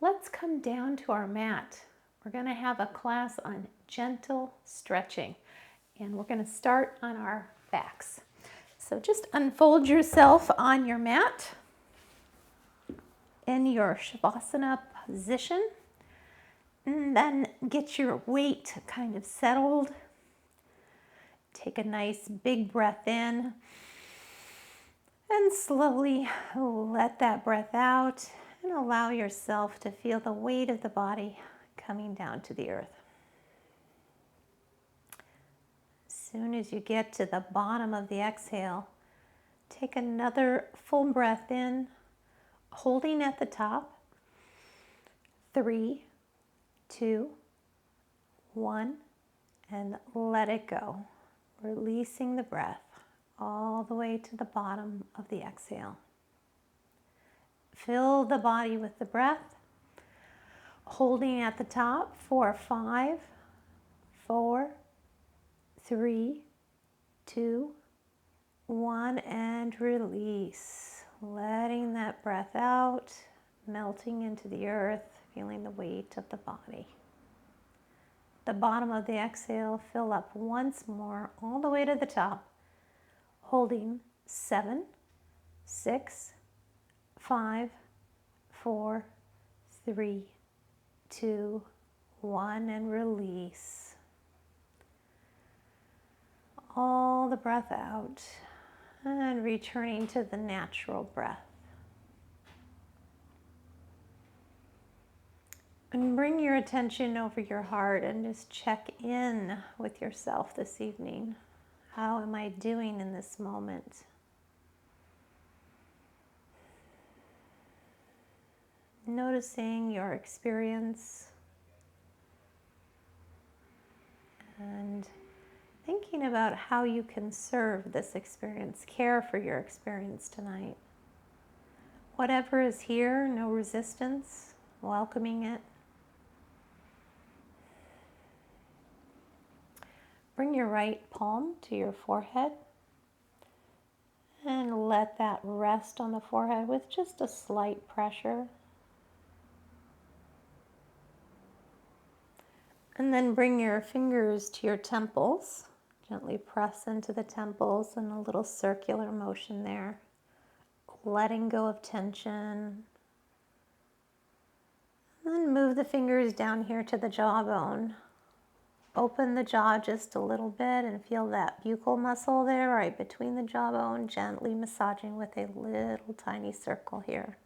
let's come down to our mat. We're going to have a class on gentle stretching, and we're going to start on our backs. So just unfold yourself on your mat in your Shavasana position, and then get your weight kind of settled. Take a nice big breath in and slowly let that breath out and allow yourself to feel the weight of the body coming down to the earth. As soon as you get to the bottom of the exhale, take another full breath in, holding at the top. 3, 2, 1, and let it go. Releasing the breath all the way to the bottom of the exhale. Fill the body with the breath, holding at the top for 5, 4, 3, 2, 1, and release. Letting that breath out, melting into the earth, feeling the weight of the body. The bottom of the exhale, fill up once more all the way to the top, holding 7, 6, 5, 4, 3, 2, 1, and release. All the breath out and returning to the natural breath. And bring your attention over your heart and just check in with yourself this evening. How am I doing in this moment? Noticing your experience and thinking about how you can serve this experience, care for your experience tonight. Whatever is here, no resistance, welcoming it. Bring your right palm to your forehead and let that rest on the forehead with just a slight pressure. And then bring your fingers to your temples. Gently press into the temples and a little circular motion there. Letting go of tension. And then move the fingers down here to the jawbone. Open the jaw just a little bit and feel that buccal muscle there right between the jawbone, gently massaging with a little tiny circle here.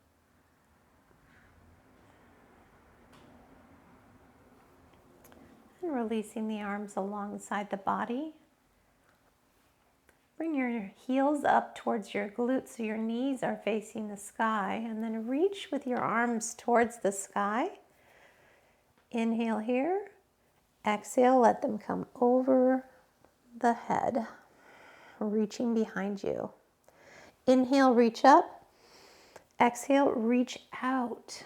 And releasing the arms alongside the body. Bring your heels up towards your glutes so your knees are facing the sky, and then reach with your arms towards the sky. Inhale here. Exhale, let them come over the head, reaching behind you. Inhale, reach up. Exhale, reach out,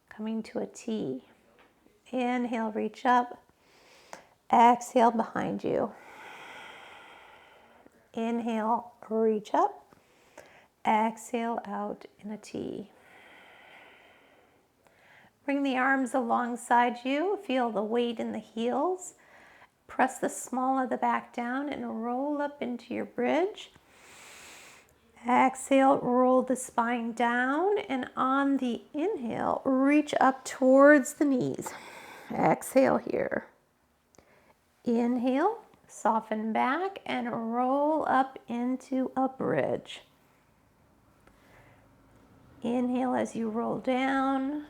coming to a T. Inhale, reach up. Exhale, behind you. Inhale, reach up. Exhale, out in a T. Bring the arms alongside you. Feel the weight in the heels. Press the small of the back down and roll up into your bridge. Exhale, roll the spine down, and on the inhale, reach up towards the knees. Exhale here. Inhale, soften back and roll up into a bridge. Inhale as you roll down.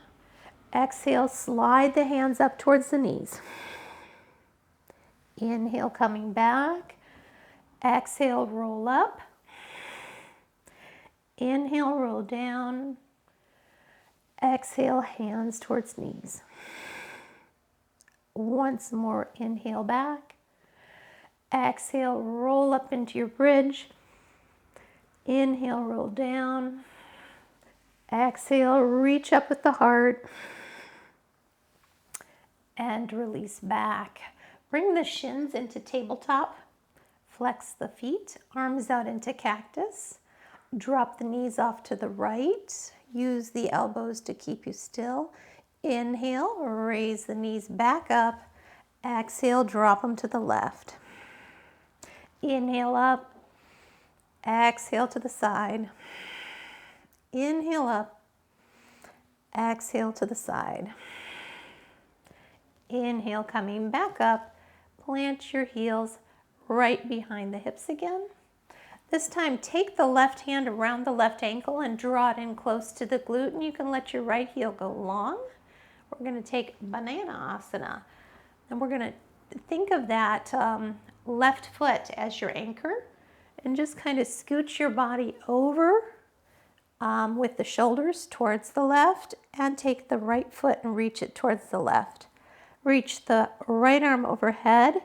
Exhale, slide the hands up towards the knees. Inhale, coming back. Exhale, roll up. Inhale, roll down. Exhale, hands towards knees. Once more, inhale back. Exhale, roll up into your bridge. Inhale, roll down. Exhale, reach up with the heart. And release back. Bring the shins into tabletop. Flex the feet, arms out into cactus. Drop the knees off to the right. Use the elbows to keep you still. Inhale, raise the knees back up. Exhale, drop them to the left. Inhale up. Exhale to the side. Inhale up. Exhale to the side. Inhale, coming back up. Plant your heels right behind the hips again. This time, take the left hand around the left ankle and draw it in close to the glute, and you can let your right heel go long. We're going to take Banana Asana, and we're going to think of that left foot as your anchor, and just kind of scooch your body over with the shoulders towards the left, and take the right foot and reach it towards the left. Reach the right arm overhead,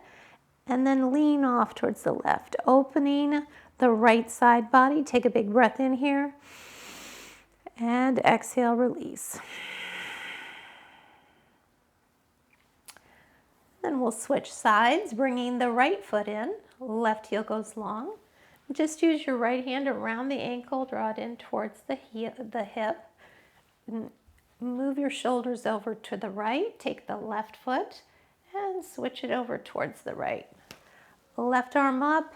and then lean off towards the left, opening the right side body. Take a big breath in here, and exhale, release. Then we'll switch sides, bringing the right foot in. Left heel goes long. Just use your right hand around the ankle, draw it in towards the hip. Move your shoulders over to the right. Take the left foot and switch it over towards the right. Left arm up,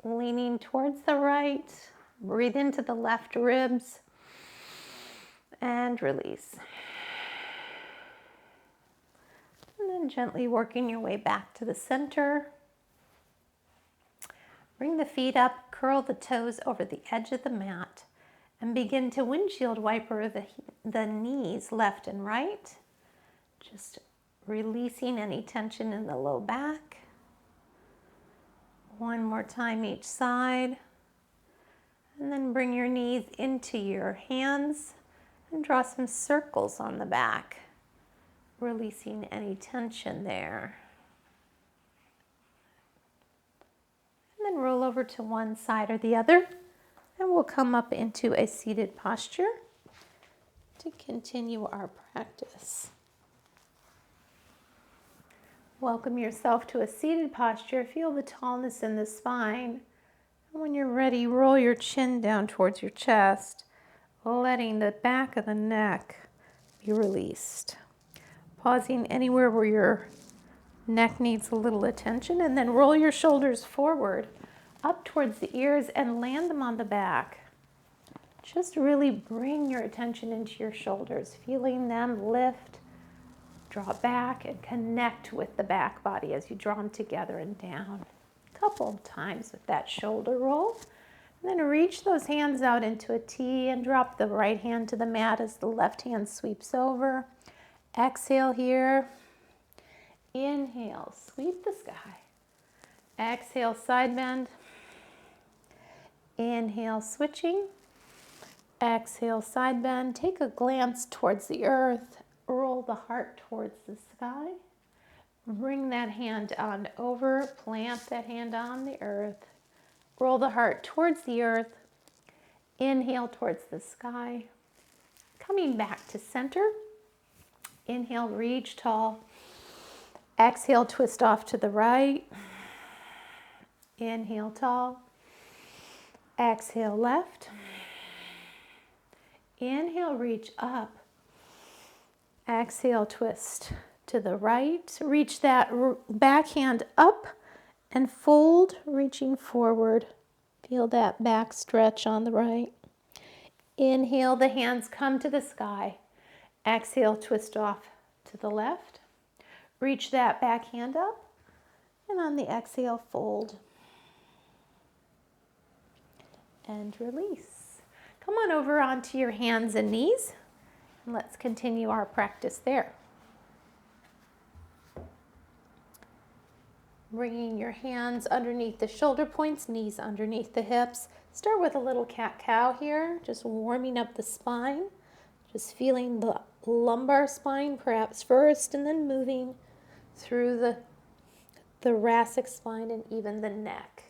leaning towards the right. Breathe into the left ribs and release. And then gently working your way back to the center. Bring the feet up, curl the toes over the edge of the mat, and begin to windshield wiper the knees left and right. Just releasing any tension in the low back. One more time each side. And then bring your knees into your hands and draw some circles on the back, releasing any tension there. And then roll over to one side or the other, and we'll come up into a seated posture to continue our practice. Welcome yourself to a seated posture. Feel the tallness in the spine. And when you're ready, roll your chin down towards your chest, letting the back of the neck be released. Pausing anywhere where your neck needs a little attention, and then roll your shoulders forward, up towards the ears, and land them on the back. Just really bring your attention into your shoulders, feeling them lift, draw back, and connect with the back body as you draw them together and down. A couple of times with that shoulder roll. And then reach those hands out into a T and drop the right hand to the mat as the left hand sweeps over. Exhale here. Inhale, sweep the sky. Exhale, side bend. Inhale, switching. Exhale, side bend. Take a glance towards the earth. Roll the heart towards the sky. Bring that hand on over. Plant that hand on the earth. Roll the heart towards the earth. Inhale towards the sky. Coming back to center. Inhale, reach tall. Exhale, twist off to the right. Inhale, tall. Exhale, left. Inhale, reach up. Exhale, twist to the right. Reach that back hand up and fold, reaching forward. Feel that back stretch on the right. Inhale, the hands come to the sky. Exhale, twist off to the left. Reach that back hand up, and on the exhale, fold. And release. Come on over onto your hands and knees, and let's continue our practice there. Bringing your hands underneath the shoulder points, knees underneath the hips. Start with a little cat-cow here, just warming up the spine. Just feeling the lumbar spine perhaps first, and then moving through the thoracic spine and even the neck.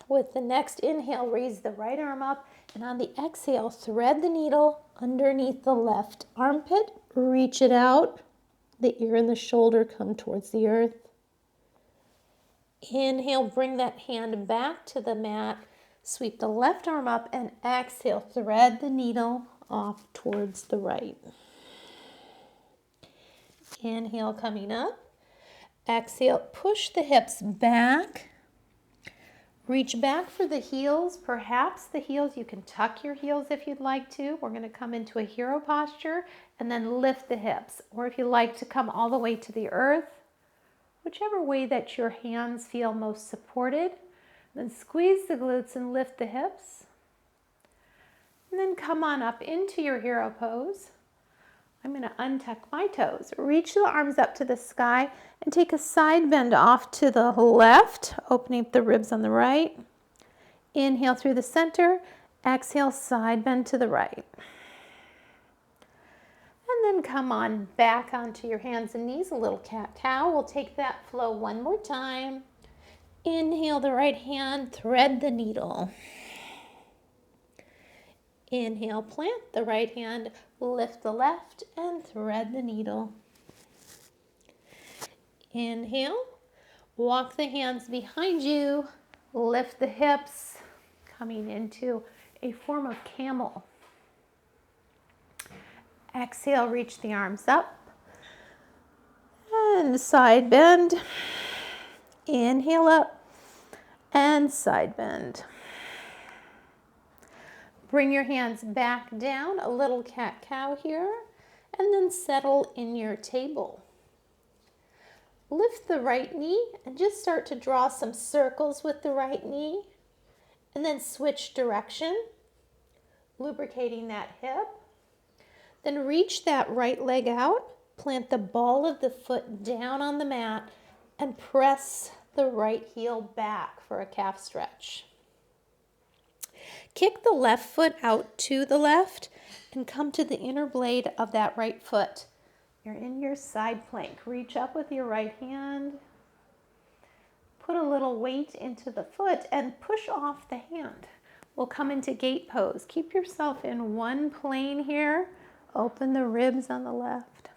With the next inhale, raise the right arm up, and on the exhale, thread the needle underneath the left armpit, reach it out. The ear and the shoulder come towards the earth. Inhale, bring that hand back to the mat. Sweep the left arm up and exhale, thread the needle off towards the right. Inhale, coming up. Exhale, push the hips back. Reach back for the heels. Perhaps the heels, you can tuck your heels if you'd like to. We're going to come into a hero posture and then lift the hips. Or if you like to come all the way to the earth, whichever way that your hands feel most supported. Then squeeze the glutes and lift the hips. And then come on up into your hero pose. I'm going to untuck my toes. Reach the arms up to the sky and take a side bend off to the left, opening up the ribs on the right. Inhale through the center. Exhale, side bend to the right. And then come on back onto your hands and knees, a little cat-cow. We'll take that flow one more time. Inhale the right hand, thread the needle. Inhale, plant the right hand, lift the left, and thread the needle. Inhale, walk the hands behind you, lift the hips, coming into a form of camel. Exhale, reach the arms up, and side bend. Inhale up and side bend. Bring your hands back down, a little cat-cow here, and then settle in your table. Lift the right knee and just start to draw some circles with the right knee, and then switch direction, lubricating that hip. Then reach that right leg out, plant the ball of the foot down on the mat, and press the right heel back for a calf stretch. Kick the left foot out to the left and come to the inner blade of that right foot. You're in your side plank. Reach up with your right hand. Put a little weight into the foot and push off the hand. We'll come into gate pose. Keep yourself in one plane here. Open the ribs on the left.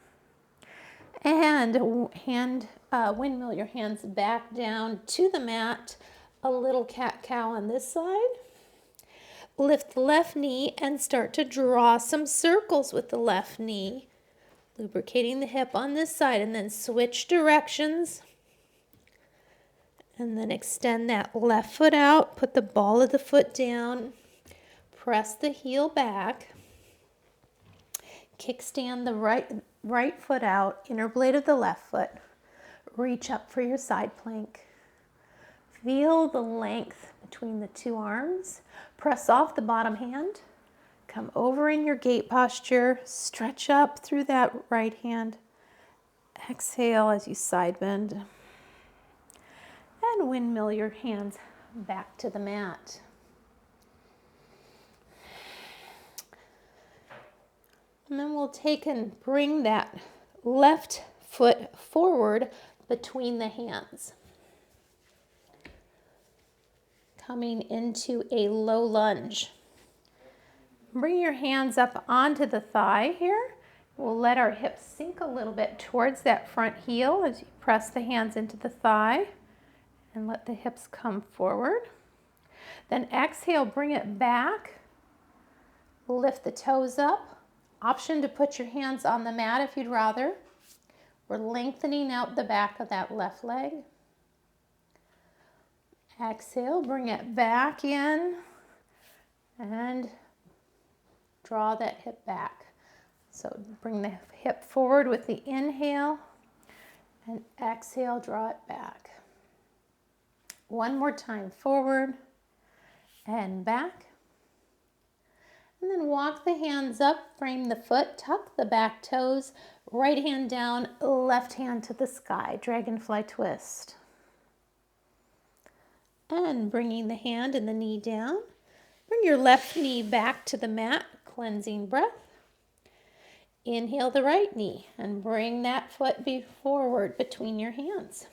And windmill your hands back down to the mat. A little cat-cow on this side. Lift the left knee and start to draw some circles with the left knee. Lubricating the hip on this side, and then switch directions. And then extend that left foot out. Put the ball of the foot down. Press the heel back. Kickstand the right foot out, inner blade of the left foot. Reach up for your side plank. Feel the length between the two arms. Press off the bottom hand. Come over in your gate posture. Stretch up through that right hand. Exhale as you side bend. And windmill your hands back to the mat. And then we'll take and bring that left foot forward between the hands. Coming into a low lunge. Bring your hands up onto the thigh here. We'll let our hips sink a little bit towards that front heel as you press the hands into the thigh and let the hips come forward. Then exhale, bring it back. Lift the toes up. Option to put your hands on the mat if you'd rather. We're lengthening out the back of that left leg. Exhale, bring it back in and draw that hip back. So bring the hip forward with the inhale and exhale, draw it back. One more time, forward and back. And then walk the hands up, frame the foot, tuck the back toes, right hand down, left hand to the sky, dragonfly twist. And bringing the hand and the knee down. Bring your left knee back to the mat, cleansing breath. Inhale the right knee and bring that foot forward between your hands.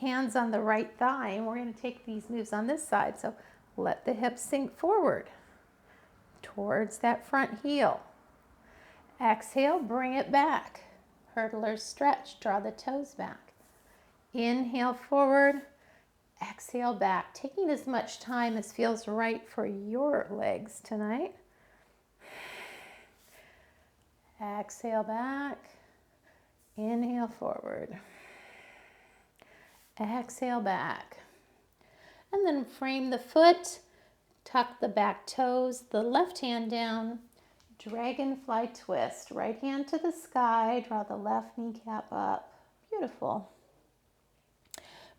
Hands on the right thigh, and we're going to take these moves on this side, so let the hips sink forward towards that front heel. Exhale, bring it back. Hurdler stretch, draw the toes back. Inhale forward, Exhale back, taking as much time as feels right for your legs tonight. Exhale back, inhale forward. Exhale back. And then frame the foot, tuck the back toes, the left hand down, dragonfly twist. Right hand to the sky, draw the left kneecap up. Beautiful.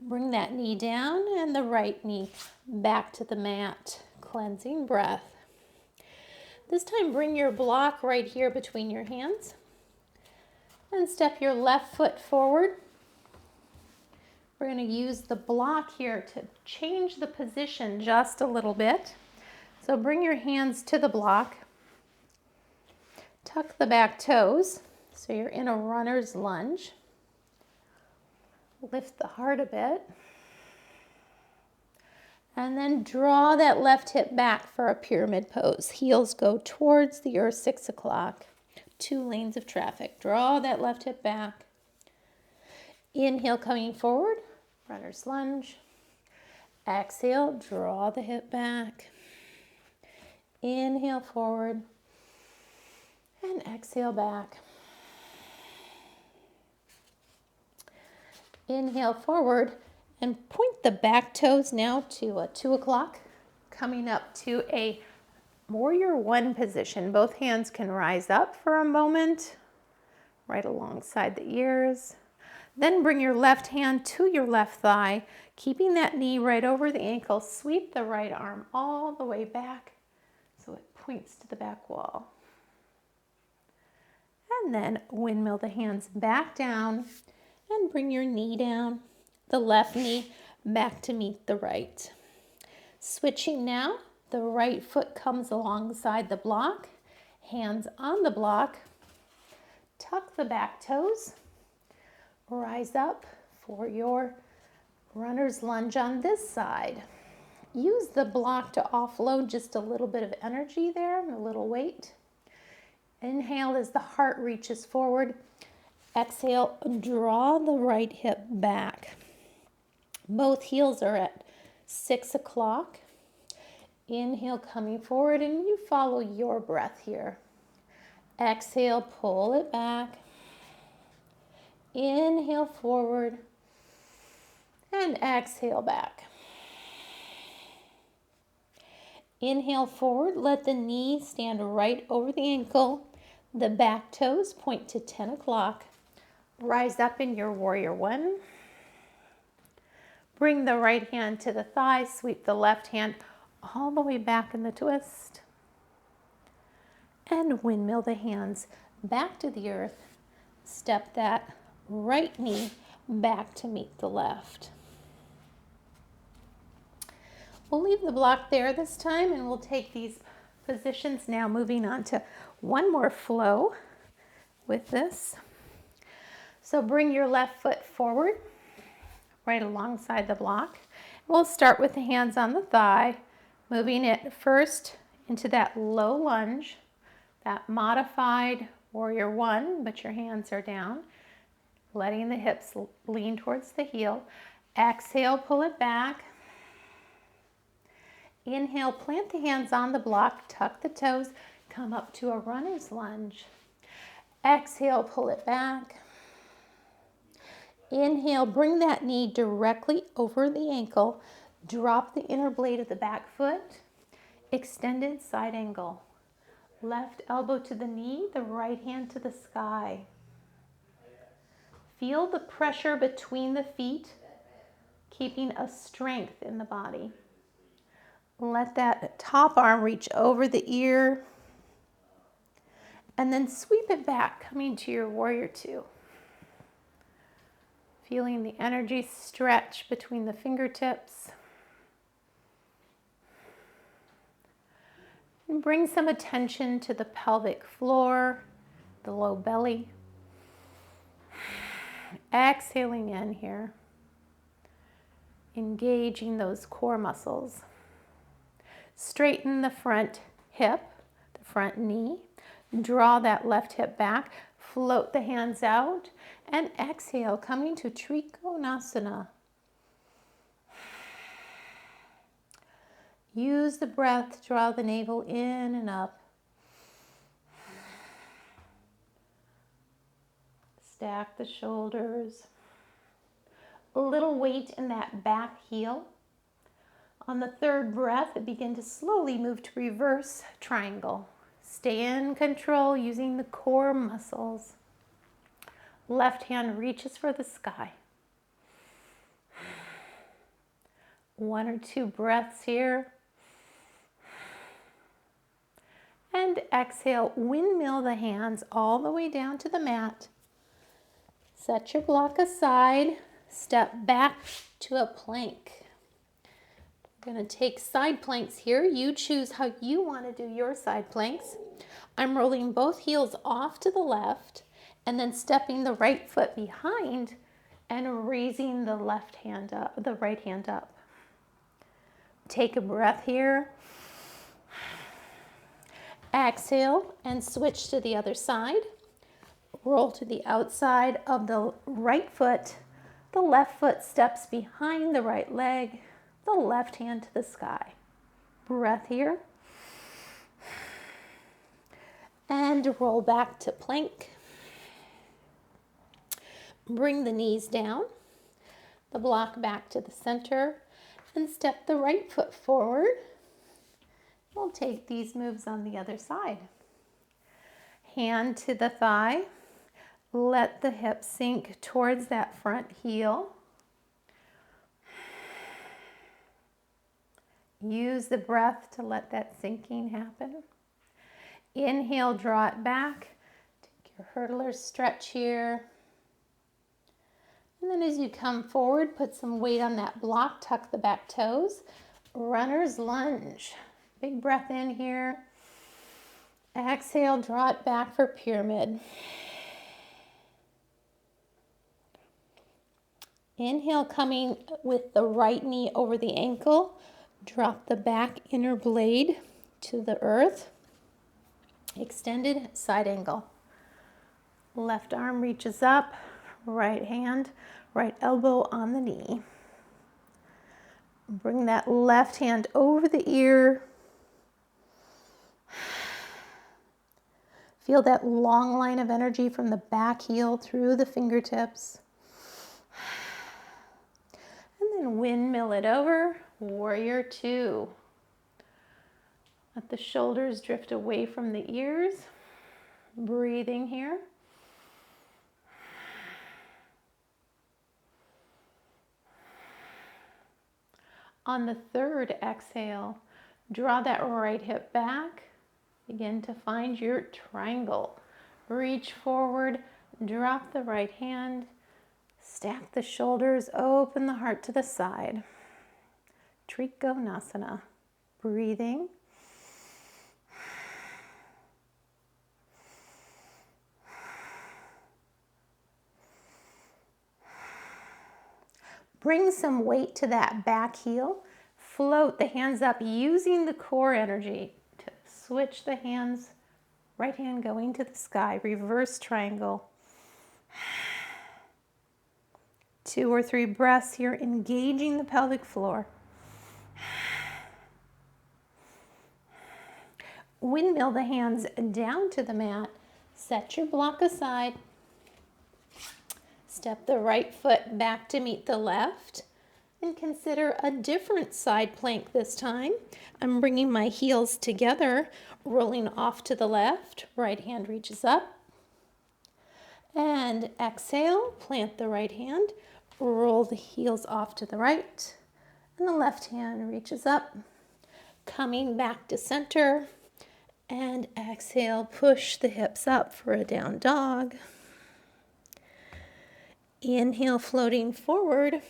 Bring that knee down and the right knee back to the mat. Cleansing breath. This time bring your block right here between your hands and step your left foot forward. We're going to use the block here to change the position just a little bit. So bring your hands to the block. Tuck the back toes so you're in a runner's lunge. Lift the heart a bit. And then draw that left hip back for a pyramid pose. Heels go towards the earth, 6 o'clock. 2 lanes of traffic. Draw that left hip back. Inhale, coming forward, runner's lunge. Exhale, draw the hip back. Inhale forward. And exhale back. Inhale forward and point the back toes now to a 2 o'clock, coming up to a warrior one position. Both hands can rise up for a moment, right alongside the ears. Then bring your left hand to your left thigh, keeping that knee right over the ankle. Sweep the right arm all the way back so it points to the back wall. And then windmill the hands back down and bring your knee down, the left knee back to meet the right. Switching now, the right foot comes alongside the block, hands on the block, tuck the back toes, rise up for your runner's lunge on this side. Use the block to offload just a little bit of energy there, a little weight. Inhale as the heart reaches forward. Exhale, draw the right hip back. Both heels are at 6 o'clock. Inhale, coming forward, and you follow your breath here. Exhale, pull it back. Inhale forward, and exhale back. Inhale forward, let the knee stand right over the ankle. The back toes point to 10 o'clock. Rise up in your warrior one. Bring the right hand to the thigh, sweep the left hand all the way back in the twist. And windmill the hands back to the earth. Step that right knee back to meet the left. We'll leave the block there this time and we'll take these positions now, moving on to one more flow with this. So bring your left foot forward, right alongside the block. We'll start with the hands on the thigh, moving it first into that low lunge, that modified warrior one, but your hands are down, letting the hips lean towards the heel. Exhale, pull it back. Inhale, plant the hands on the block, tuck the toes, come up to a runner's lunge. Exhale, pull it back. Inhale, bring that knee directly over the ankle. Drop the inner blade of the back foot. Extended side angle. Left elbow to the knee, the right hand to the sky. Feel the pressure between the feet, keeping a strength in the body. Let that top arm reach over the ear. And then sweep it back, coming to your warrior two. Feeling the energy stretch between the fingertips. And bring some attention to the pelvic floor, the low belly. Exhaling in here. Engaging those core muscles. Straighten the front hip, the front knee. Draw that left hip back. Float the hands out. And exhale, coming to Trikonasana. Use the breath to draw the navel in and up. Stack the shoulders. A little weight in that back heel. On the third breath, begin to slowly move to reverse triangle. Stay in control using the core muscles. Left hand reaches for the sky. 1 or 2 breaths here. And exhale, windmill the hands all the way down to the mat. Set your block aside. Step back to a plank. We're going to take side planks here. You choose how you want to do your side planks. I'm rolling both heels off to the left and then stepping the right foot behind and raising the left hand up, the right hand up. Take a breath here. Exhale and switch to the other side. Roll to the outside of the right foot. The left foot steps behind the right leg. The left hand to the sky. Breath here. And roll back to plank. Bring the knees down. The block back to the center. And step the right foot forward. We'll take these moves on the other side. Hand to the thigh. Let the hip sink towards that front heel. Use the breath to let that sinking happen. Inhale, draw it back. Take your hurdler stretch here. And then as you come forward, put some weight on that block, tuck the back toes. Runner's lunge. Big breath in here. Exhale, draw it back for pyramid. Inhale, coming with the right knee over the ankle. Drop the back inner blade to the earth. Extended side angle. Left arm reaches up, right hand, right elbow on the knee. Bring that left hand over the ear. Feel that long line of energy from the back heel through the fingertips. And then windmill it over, warrior 2. Let the shoulders drift away from the ears. Breathing here. On the third exhale, draw that right hip back. Begin to find your triangle. Reach forward, drop the right hand, stack the shoulders, open the heart to the side. Trikonasana. Breathing. Bring some weight to that back heel. Float the hands up using the core energy to switch the hands. Right hand going to the sky. Reverse triangle. 2 or 3 breaths here, engaging the pelvic floor. Windmill the hands down to the mat. Set your block aside. Step the right foot back to meet the left. And consider a different side plank this time. I'm bringing my heels together, rolling off to the left. Right hand reaches up. And exhale, plant the right hand. Roll the heels off to the right. And the left hand reaches up. Coming back to center. And exhale, push the hips up for a down dog. Inhale, floating forward.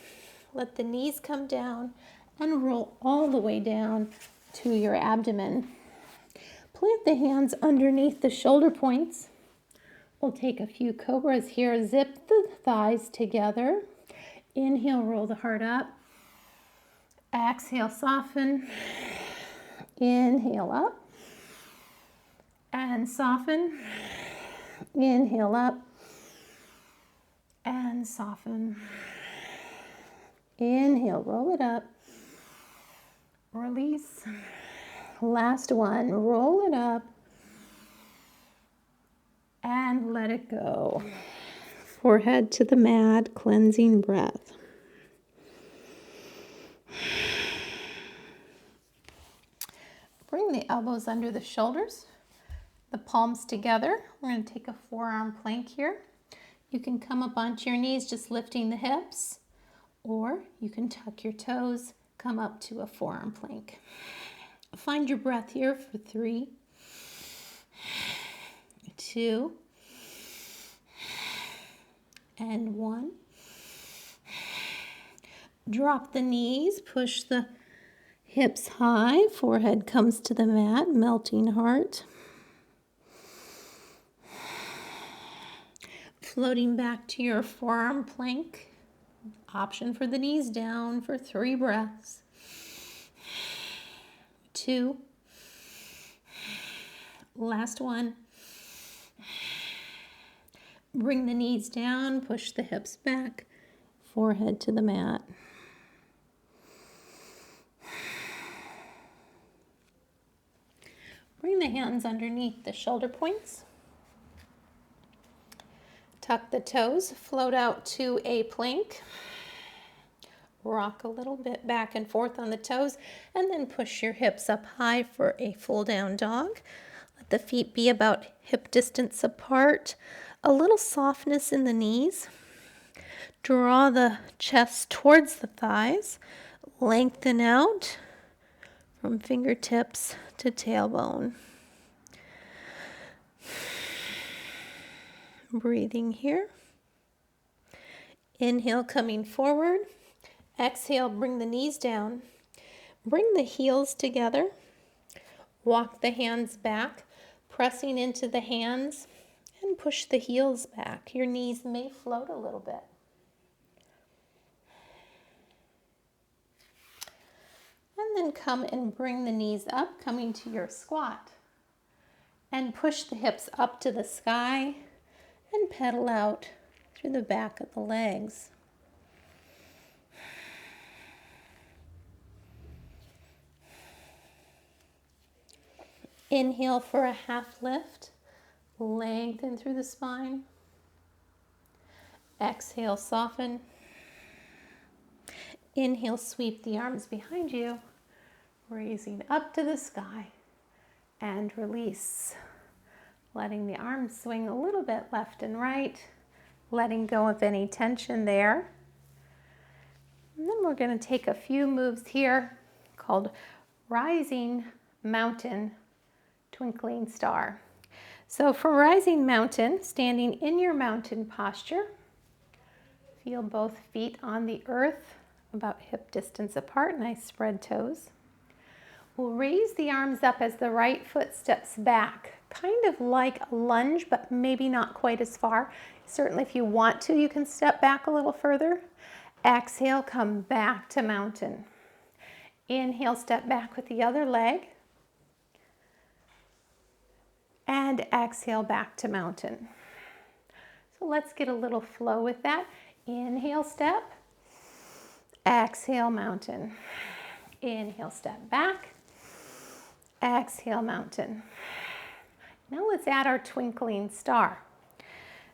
Let the knees come down and roll all the way down to your abdomen. Plant the hands underneath the shoulder points. We'll take a few cobras here. Zip the thighs together. Inhale, roll the heart up. Exhale, soften. Inhale up. And soften. Inhale up. And soften. Inhale, roll it up. Release. Last one. Roll it up and let it go. Forehead to the mat, cleansing breath. Bring the elbows under the shoulders, the palms together. We're going to take a forearm plank here. You can come up onto your knees, just lifting the hips, or you can tuck your toes, come up to a forearm plank. Find your breath here for 3, 2, and 1. Drop the knees, push the hips high, forehead comes to the mat, melting heart. Floating back to your forearm plank. Option for the knees down for 3 breaths. 2. Last one. Bring the knees down, push the hips back, forehead to the mat. Bring the hands underneath the shoulder points. Tuck the toes, float out to a plank. Rock a little bit back and forth on the toes, and then push your hips up high for a full down dog. Let the feet be about hip distance apart. A little softness in the knees. Draw the chest towards the thighs. Lengthen out from fingertips to tailbone. Breathing here. Inhale, coming forward. Exhale, bring the knees down. Bring the heels together. Walk the hands back, pressing into the hands, and push the heels back. Your knees may float a little bit. And then come and bring the knees up, coming to your squat. And push the hips up to the sky and pedal out through the back of the legs. Inhale for a half lift, lengthen through the spine. Exhale, soften. Inhale, sweep the arms behind you, raising up to the sky, and release. Letting the arms swing a little bit left and right, letting go of any tension there. And then we're going to take a few moves here called Rising Mountain Twinkling Star. So for Rising Mountain, standing in your mountain posture, feel both feet on the earth, about hip distance apart, nice spread toes. We'll raise the arms up as the right foot steps back, kind of like a lunge, but maybe not quite as far. Certainly if you want to, you can step back a little further. Exhale, come back to mountain. Inhale, step back with the other leg. And exhale, back to mountain. So let's get a little flow with that. Inhale, step. Exhale, mountain. Inhale, step back. Exhale, mountain. Now let's add our twinkling star.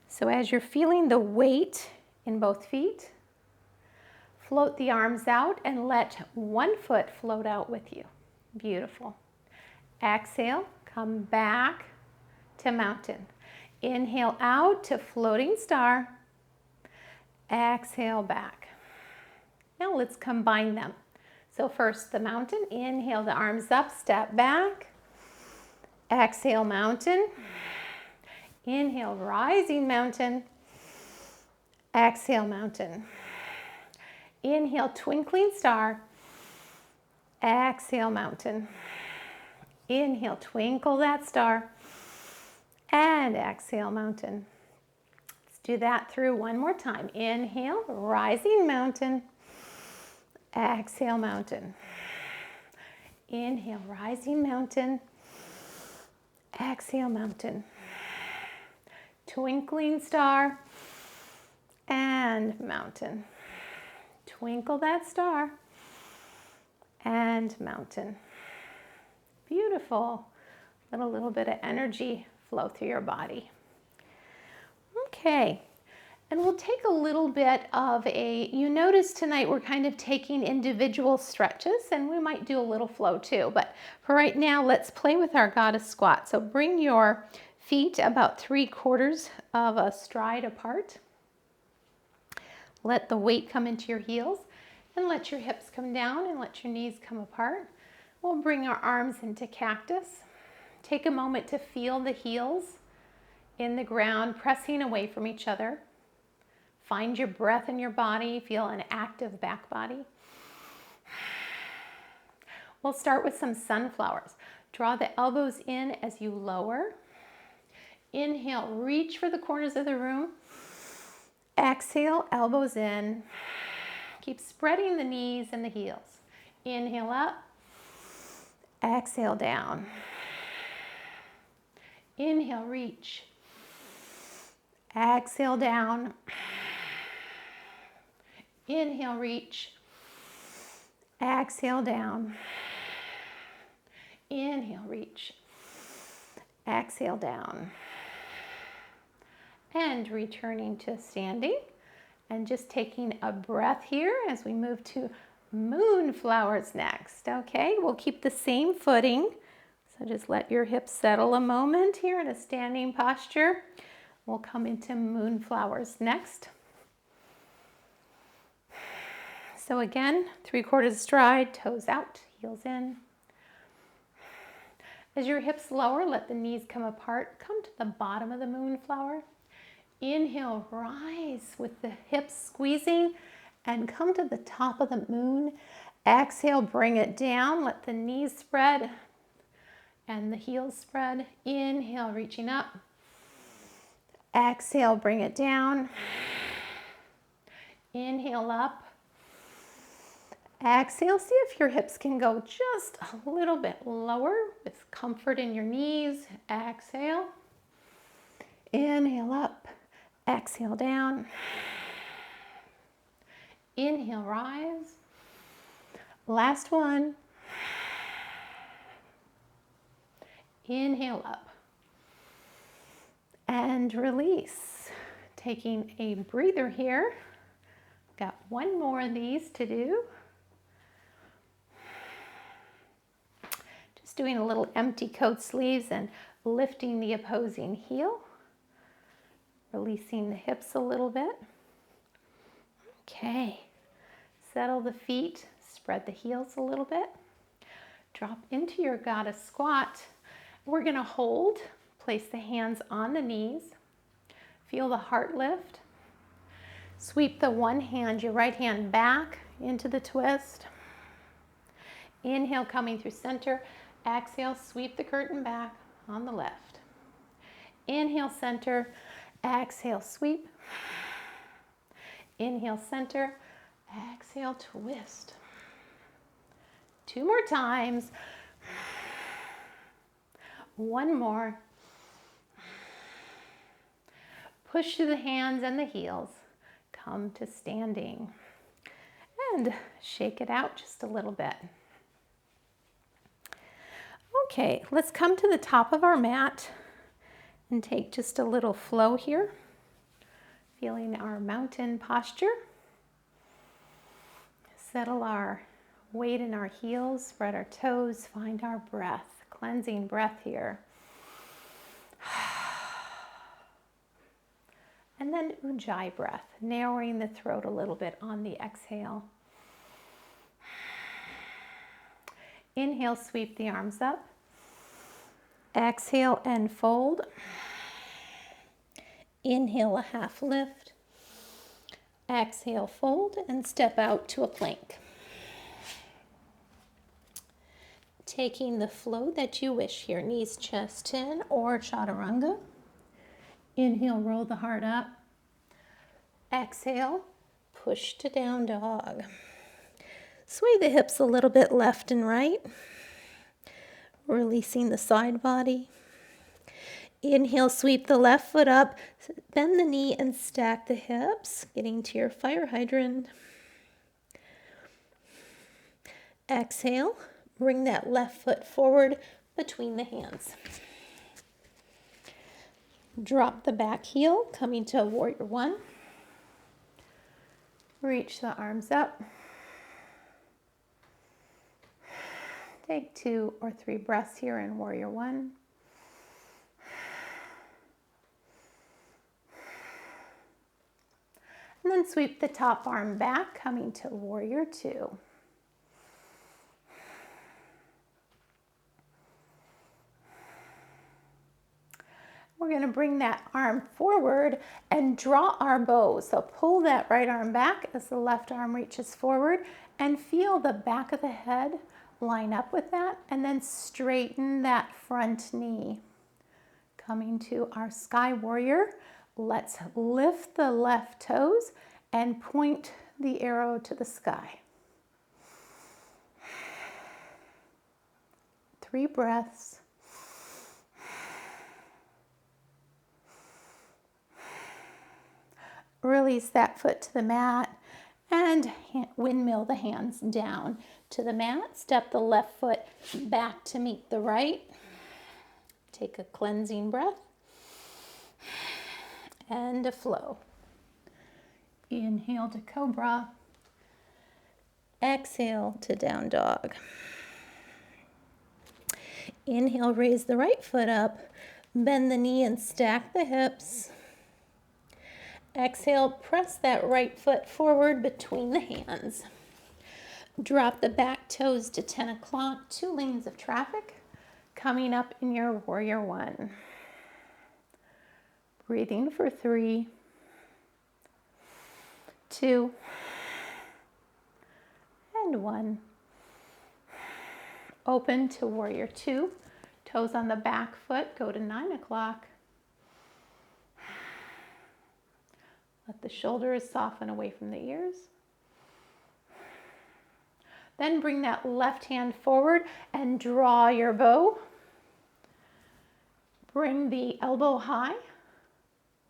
So as you're feeling the weight in both feet, float the arms out and let one foot float out with you. Beautiful. Exhale, come back to mountain. Inhale out to floating star. Exhale, back. Now let's combine them. So first the mountain, inhale the arms up, step back. Exhale, mountain. Inhale, rising mountain. Exhale, mountain. Inhale, twinkling star. Exhale, mountain. Inhale, twinkle that star. And exhale, mountain. Let's do that through one more time. Inhale, rising mountain. Exhale, mountain. Inhale, rising mountain. Exhale, mountain. Twinkling star and mountain. Twinkle that star and mountain. Beautiful. Let a little bit of energy flow through your body. Okay, and we'll take a little bit of you notice tonight we're kind of taking individual stretches, and we might do a little flow too, but for right now, let's play with our goddess squat. So bring your feet about 3/4 of a stride apart. Let the weight come into your heels, and let your hips come down, and let your knees come apart. We'll bring our arms into cactus. Take a moment to feel the heels in the ground, pressing away from each other. Find your breath in your body. Feel an active back body. We'll start with some sunflowers. Draw the elbows in as you lower. Inhale, reach for the corners of the room. Exhale, elbows in. Keep spreading the knees and the heels. Inhale up. Exhale down. Inhale, reach. Exhale down. Inhale, reach. Exhale down. Inhale, reach. Exhale down. And returning to standing and just taking a breath here as we move to moonflowers next. Okay, we'll keep the same footing. So just let your hips settle a moment here in a standing posture. We'll come into moonflowers next. So again, 3/4 stride, toes out, heels in. As your hips lower, let the knees come apart. Come to the bottom of the moonflower. Inhale, rise with the hips squeezing and come to the top of the moon. Exhale, bring it down. Let the knees spread and the heels spread. Inhale, reaching up. Exhale, bring it down. Inhale up. Exhale, see if your hips can go just a little bit lower with comfort in your knees. Exhale. Inhale up. Exhale down. Inhale, rise. Last one. Inhale up. And release. Taking a breather here. Got one more of these to do. Just doing a little empty coat sleeves and lifting the opposing heel. Releasing the hips a little bit. Okay. Settle the feet. Spread the heels a little bit. Drop into your goddess squat. We're going to hold. Place the hands on the knees. Feel the heart lift. Sweep the one hand, your right hand back into the twist. Inhale, coming through center. Exhale, sweep the curtain back on the left. Inhale, center. Exhale, sweep. Inhale, center. Exhale, twist. 2 more times. One more. Push through the hands and the heels. Come to standing. And shake it out just a little bit. Okay, let's come to the top of our mat and take just a little flow here. Feeling our mountain posture. Settle our weight in our heels, spread our toes, find our breath, cleansing breath here. And then Ujjayi breath, narrowing the throat a little bit on the exhale. Inhale, sweep the arms up. Exhale and fold. Inhale, a half lift. Exhale, fold, and step out to a plank. Taking the flow that you wish here, knees, chest in, or chaturanga. Inhale, roll the heart up. Exhale, push to down dog. Sway the hips a little bit left and right. Releasing the side body. Inhale, sweep the left foot up, bend the knee and stack the hips, getting to your fire hydrant. Exhale, bring that left foot forward between the hands. Drop the back heel, coming to warrior one. Reach the arms up. Take 2 or 3 breaths here in warrior one. And then sweep the top arm back, coming to warrior two. We're going to bring that arm forward and draw our bow. So pull that right arm back as the left arm reaches forward and feel the back of the head line up with that, and then straighten that front knee. Coming to our sky warrior, let's lift the left toes and point the arrow to the sky. 3 breaths. Release that foot to the mat and windmill the hands down to the mat. Step the left foot back to meet the right. Take a cleansing breath and a flow. Inhale to cobra. Exhale to down dog. Inhale, raise the right foot up, bend the knee and stack the hips. Exhale, press that right foot forward between the hands. Drop the back toes to 10 o'clock, 2 lanes of traffic, coming up in your warrior one. Breathing for 3, 2, and 1. Open to warrior two. Toes on the back foot, go to 9 o'clock. Let the shoulders soften away from the ears. Then bring that left hand forward and draw your bow. Bring the elbow high,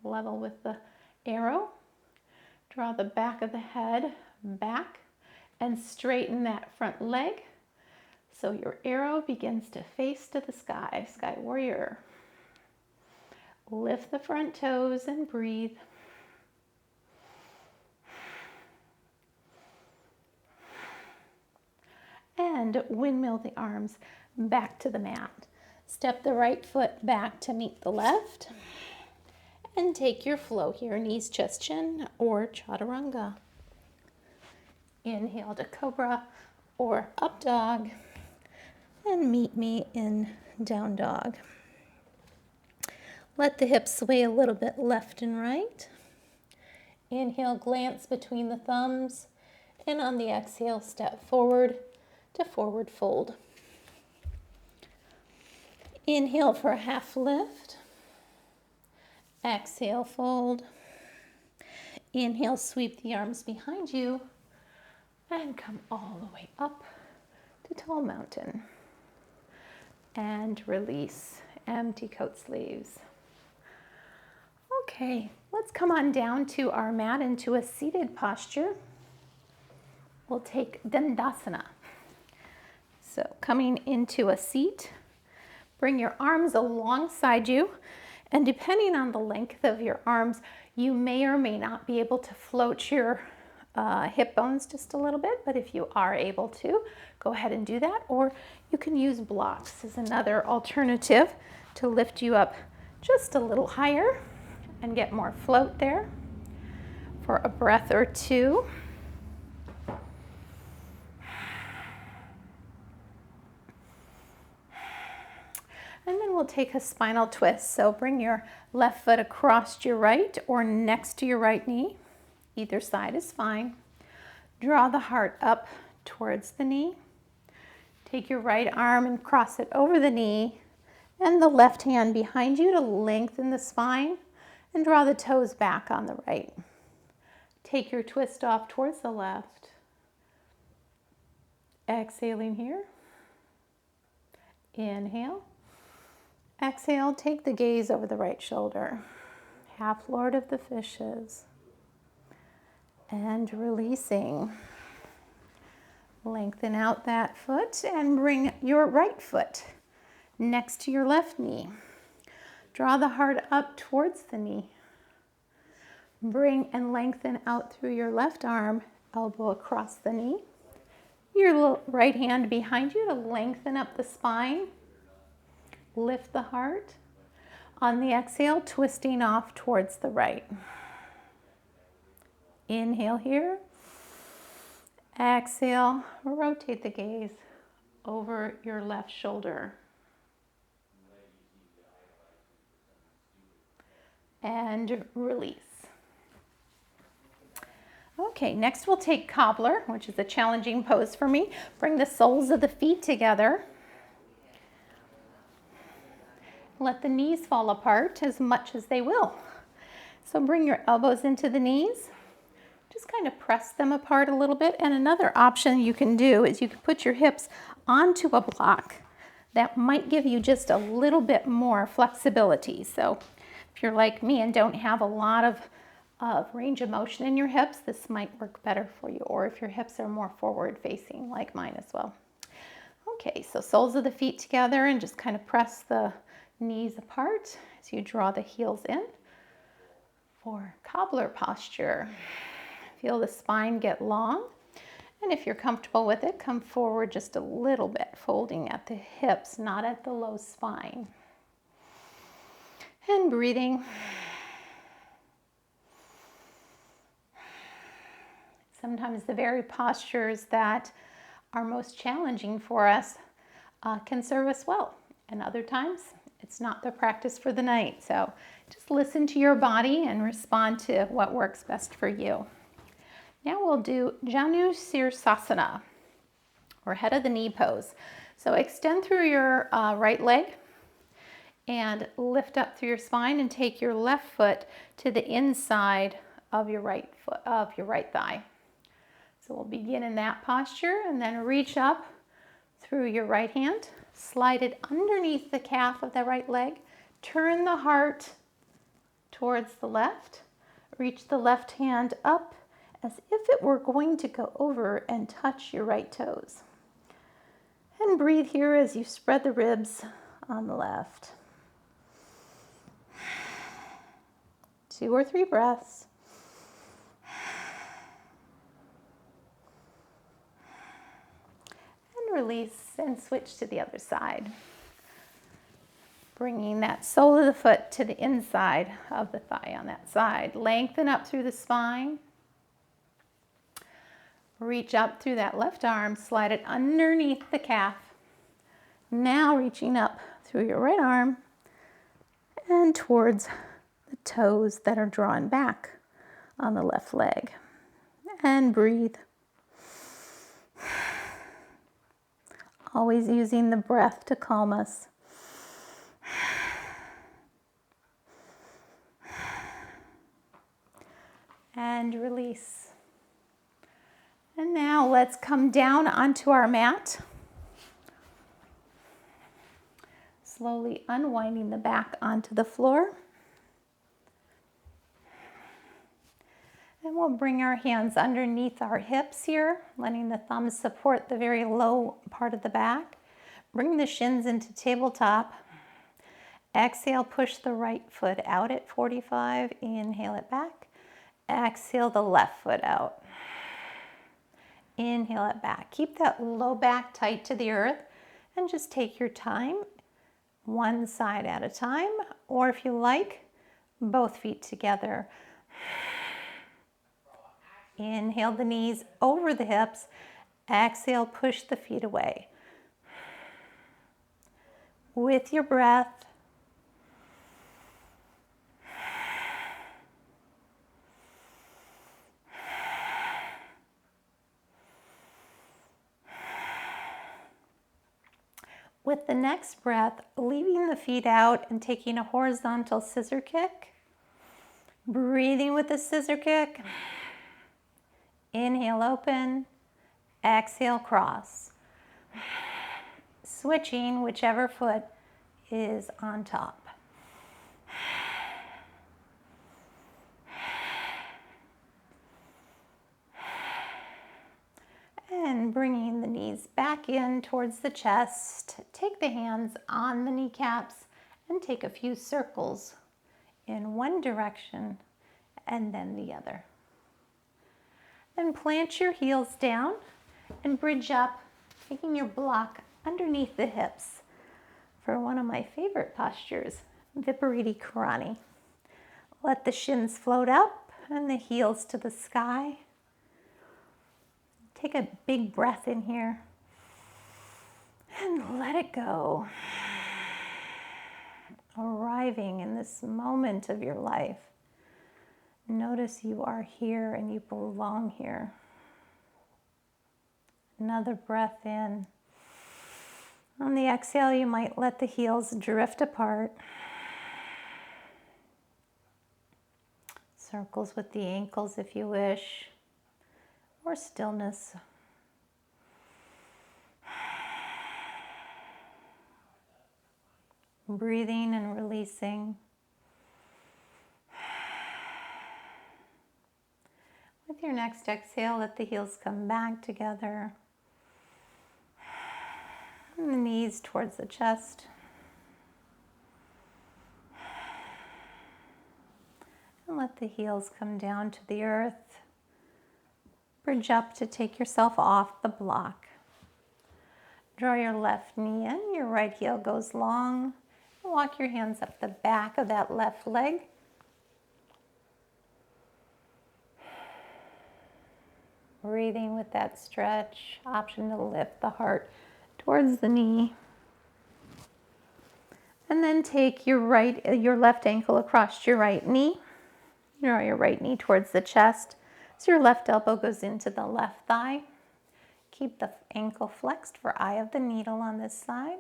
level with the arrow. Draw the back of the head back and straighten that front leg so your arrow begins to face to the sky, sky warrior. Lift the front toes and breathe. And windmill the arms back to the mat. Step the right foot back to meet the left. And take your flow here, knees, chest, chin, or chaturanga. Inhale to cobra or up dog. And meet me in down dog. Let the hips sway a little bit left and right. Inhale, glance between the thumbs. And on the exhale, step forward to forward fold. Inhale for a half lift. Exhale, fold. Inhale, sweep the arms behind you and come all the way up to tall mountain. And release, empty coat sleeves. Okay, let's come on down to our mat into a seated posture. We'll take Dandasana. So coming into a seat, bring your arms alongside you, and depending on the length of your arms, you may or may not be able to float your hip bones just a little bit, but if you are able to, go ahead and do that, or you can use blocks as another alternative to lift you up just a little higher and get more float there for a breath or two. And then we'll take a spinal twist. So bring your left foot across your right or next to your right knee. Either side is fine. Draw the heart up towards the knee. Take your right arm and cross it over the knee and the left hand behind you to lengthen the spine and draw the toes back on the right. Take your twist off towards the left. Exhaling here. Inhale. Exhale, take the gaze over the right shoulder. Half Lord of the Fishes. And releasing. Lengthen out that foot and bring your right foot next to your left knee. Draw the heart up towards the knee. Bring and lengthen out through your left arm, elbow across the knee. Your right hand behind you to lengthen up the spine. Lift the heart. On the exhale, twisting off towards the right. Inhale here. Exhale, rotate the gaze over your left shoulder. And release. Okay, next we'll take cobbler, which is a challenging pose for me. Bring the soles of the feet together. Let the knees fall apart as much as they will. So bring your elbows into the knees. Just kind of press them apart a little bit. And another option you can do is you can put your hips onto a block. That might give you just a little bit more flexibility. So if you're like me and don't have a lot of range of motion in your hips, this might work better for you. Or if your hips are more forward facing like mine as well. Okay, so soles of the feet together and just kind of press the knees apart as you draw the heels in for cobbler posture. Feel the spine get long, and if you're comfortable with it, come forward just a little bit, folding at the hips, not at the low spine. And breathing. Sometimes the very postures that are most challenging for us can serve us well, and other times it's not the practice for the night. So just listen to your body and respond to what works best for you. Now we'll do Janu Sirsasana, or head of the knee pose. So extend through your right leg and lift up through your spine and take your left foot to the inside of your right foot, of your right thigh. So we'll begin in that posture and then reach up through your right hand, slide it underneath the calf of the right leg, turn the heart towards the left, reach the left hand up as if it were going to go over and touch your right toes. And breathe here as you spread the ribs on the left. 2 or 3 breaths. And release and switch to the other side. Bringing that sole of the foot to the inside of the thigh on that side. Lengthen up through the spine. Reach up through that left arm, slide it underneath the calf. Now reaching up through your right arm and towards the toes that are drawn back on the left leg. And breathe. Always using the breath to calm us. And release. And now let's come down onto our mat. Slowly unwinding the back onto the floor. And we'll bring our hands underneath our hips here, letting the thumbs support the very low part of the back. Bring the shins into tabletop. Exhale, push the right foot out at 45. Inhale it back. Exhale the left foot out. Inhale it back. Keep that low back tight to the earth and just take your time, one side at a time, or if you like, both feet together. Inhale the knees over the hips. Exhale, push the feet away. With your breath, with the next breath, leaving the feet out and taking a horizontal scissor kick. Breathing with the scissor kick. Inhale, open. Exhale, cross. Switching whichever foot is on top. And bringing the knees back in towards the chest. Take the hands on the kneecaps and take a few circles in one direction and then the other. Then plant your heels down and bridge up, taking your block underneath the hips for one of my favorite postures, Viparita Karani. Let the shins float up and the heels to the sky. Take a big breath in here and let it go. Arriving in this moment of your life. Notice you are here and you belong here. Another breath in. On the exhale, you might let the heels drift apart. Circles with the ankles if you wish, or stillness. Breathing and releasing. With your next exhale, let the heels come back together. And the knees towards the chest. And let the heels come down to the earth. Bridge up to take yourself off the block. Draw your left knee in, your right heel goes long. Walk your hands up the back of that left leg. Breathing with that stretch, option to lift the heart towards the knee. And then take your left ankle across your right knee. Draw your right knee towards the chest. So your left elbow goes into the left thigh. Keep the ankle flexed for eye of the needle on this side.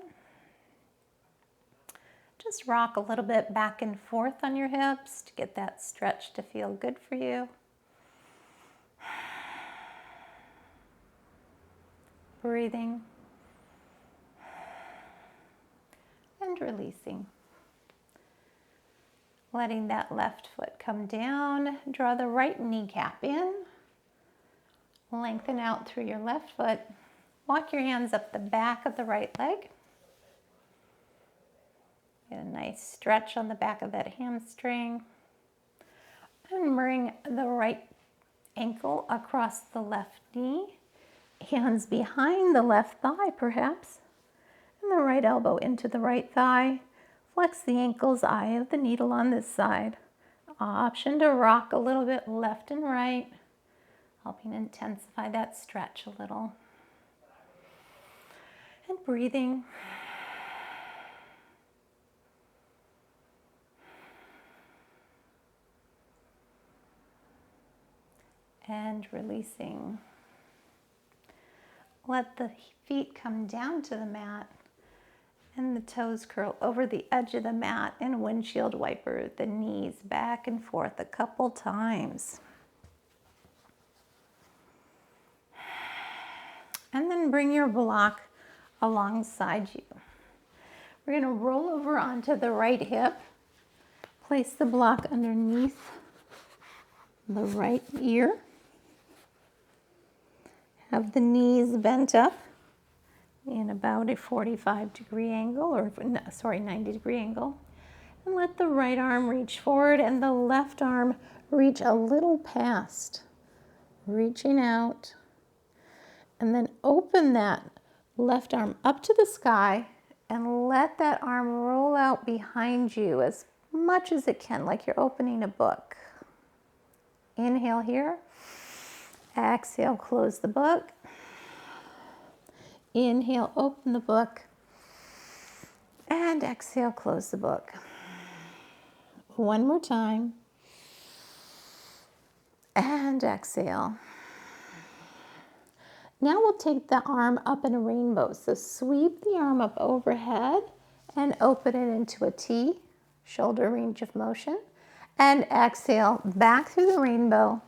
Just rock a little bit back and forth on your hips to get that stretch to feel good for you. Breathing and releasing. Letting that left foot come down. Draw the right kneecap in. Lengthen out through your left foot. Walk your hands up the back of the right leg. Get a nice stretch on the back of that hamstring. And bring the right ankle across the left knee. Hands behind the left thigh perhaps. And the right elbow into the right thigh. Flex the ankles, eye of the needle on this side. Option to rock a little bit left and right. Helping intensify that stretch a little. And breathing. And releasing. Let the feet come down to the mat and the toes curl over the edge of the mat and windshield wiper the knees back and forth a couple times. And then bring your block alongside you. We're going to roll over onto the right hip. Place the block underneath the right ear. Have the knees bent up in about a 45-degree angle, or 90-degree angle. And let the right arm reach forward and the left arm reach a little past. Reaching out. And then open that left arm up to the sky and let that arm roll out behind you as much as it can, like you're opening a book. Inhale here. Exhale, close the book. Inhale, open the book. And exhale, close the book. One more time. And exhale. Now we'll take the arm up in a rainbow. So sweep the arm up overhead and open it into a T, shoulder range of motion. And exhale back through the rainbow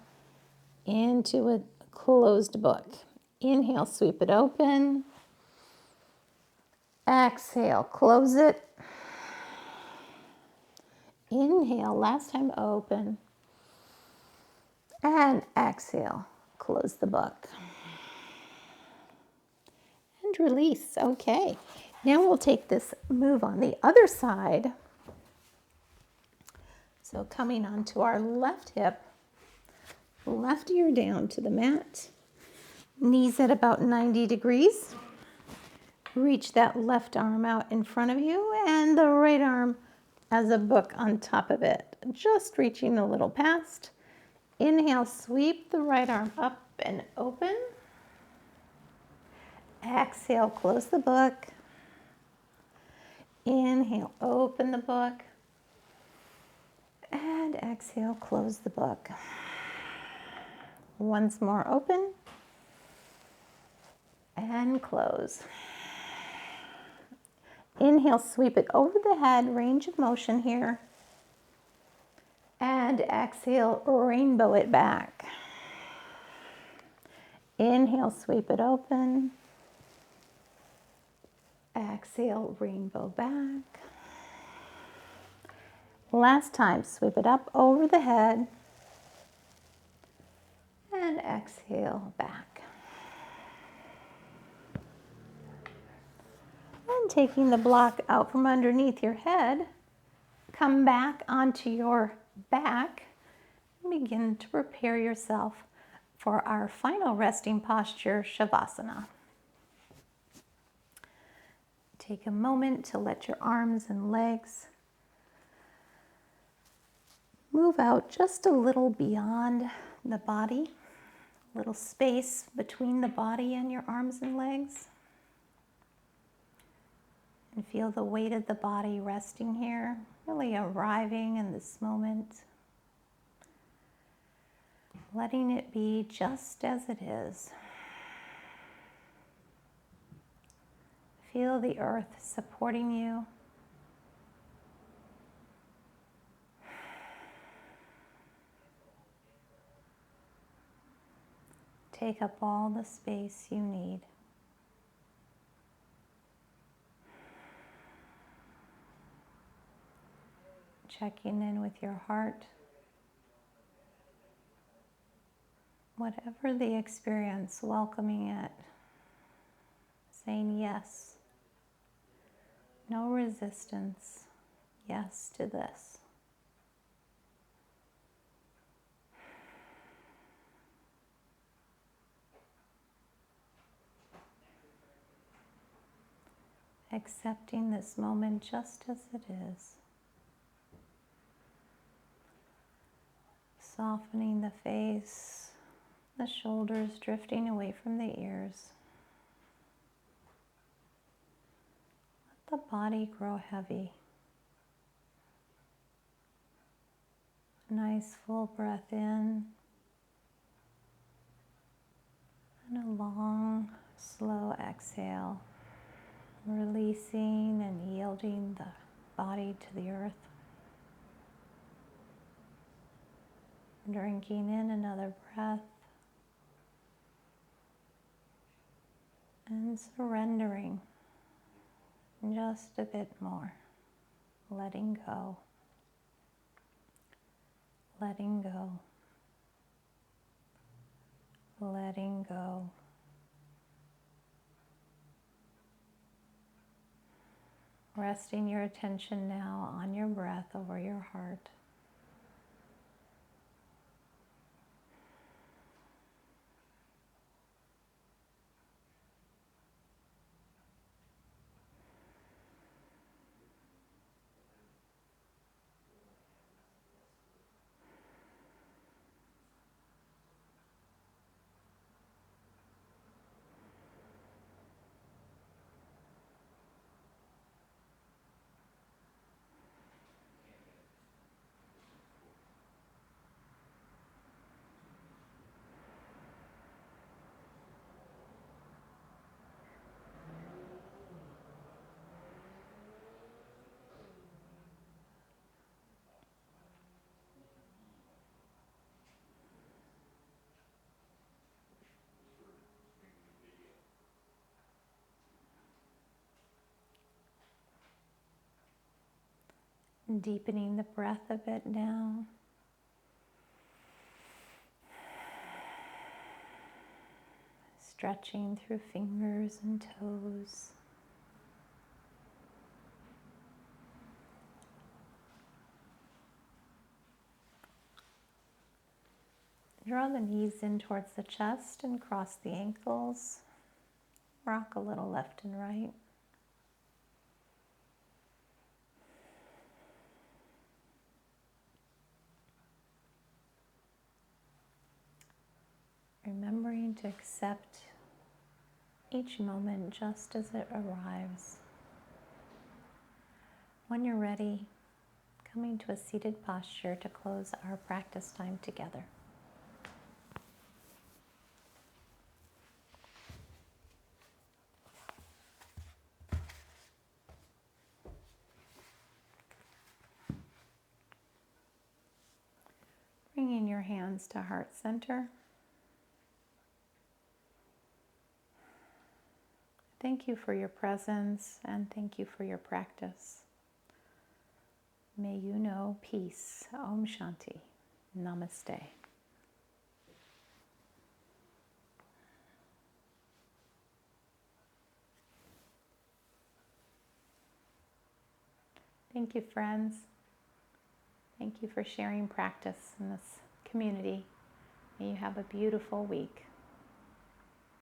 into a closed book. Inhale, sweep it open. Exhale, close it. Inhale, last time open. And exhale, close the book. and release. Okay, now we'll take this move on the other side. So coming onto our left hip, left ear down to the mat, knees at about 90 degrees. Reach that left arm out in front of you and the right arm as a book on top of it, just reaching a little past. Inhale, sweep the right arm up and open. Exhale, close the book. Inhale, open the book. And exhale, close the book. Once more, open. And close. Inhale, sweep it over the head, range of motion here. And exhale, rainbow it back. Inhale, sweep it open. Exhale, rainbow back. Last time, sweep it up over the head. And exhale, back. And taking the block out from underneath your head, come back onto your back and begin to prepare yourself for our final resting posture, Shavasana. Take a moment to let your arms and legs move out just a little beyond the body, a little space between the body and your arms and legs. And feel the weight of the body resting here, really arriving in this moment. Letting it be just as it is. Feel the earth supporting you. Take up all the space you need. Checking in with your heart. Whatever the experience, welcoming it. Saying yes. No resistance. Yes to this. Accepting this moment just as it is. Softening the face, the shoulders drifting away from the ears. Let the body grow heavy. Nice full breath in. And a long, slow exhale. Releasing and yielding the body to the earth. Drinking in another breath. And surrendering just a bit more. Letting go. Letting go. Letting go. Resting your attention now on your breath over your heart. Deepening the breath a bit now. Stretching through fingers and toes. Draw the knees in towards the chest and cross the ankles. Rock a little left and right. Remembering to accept each moment just as it arrives. When you're ready, coming to a seated posture to close our practice time together. Bringing your hands to heart center. Thank you for your presence and thank you for your practice. May you know peace. Om Shanti. Namaste. Thank you, friends. Thank you for sharing practice in this community. May you have a beautiful week.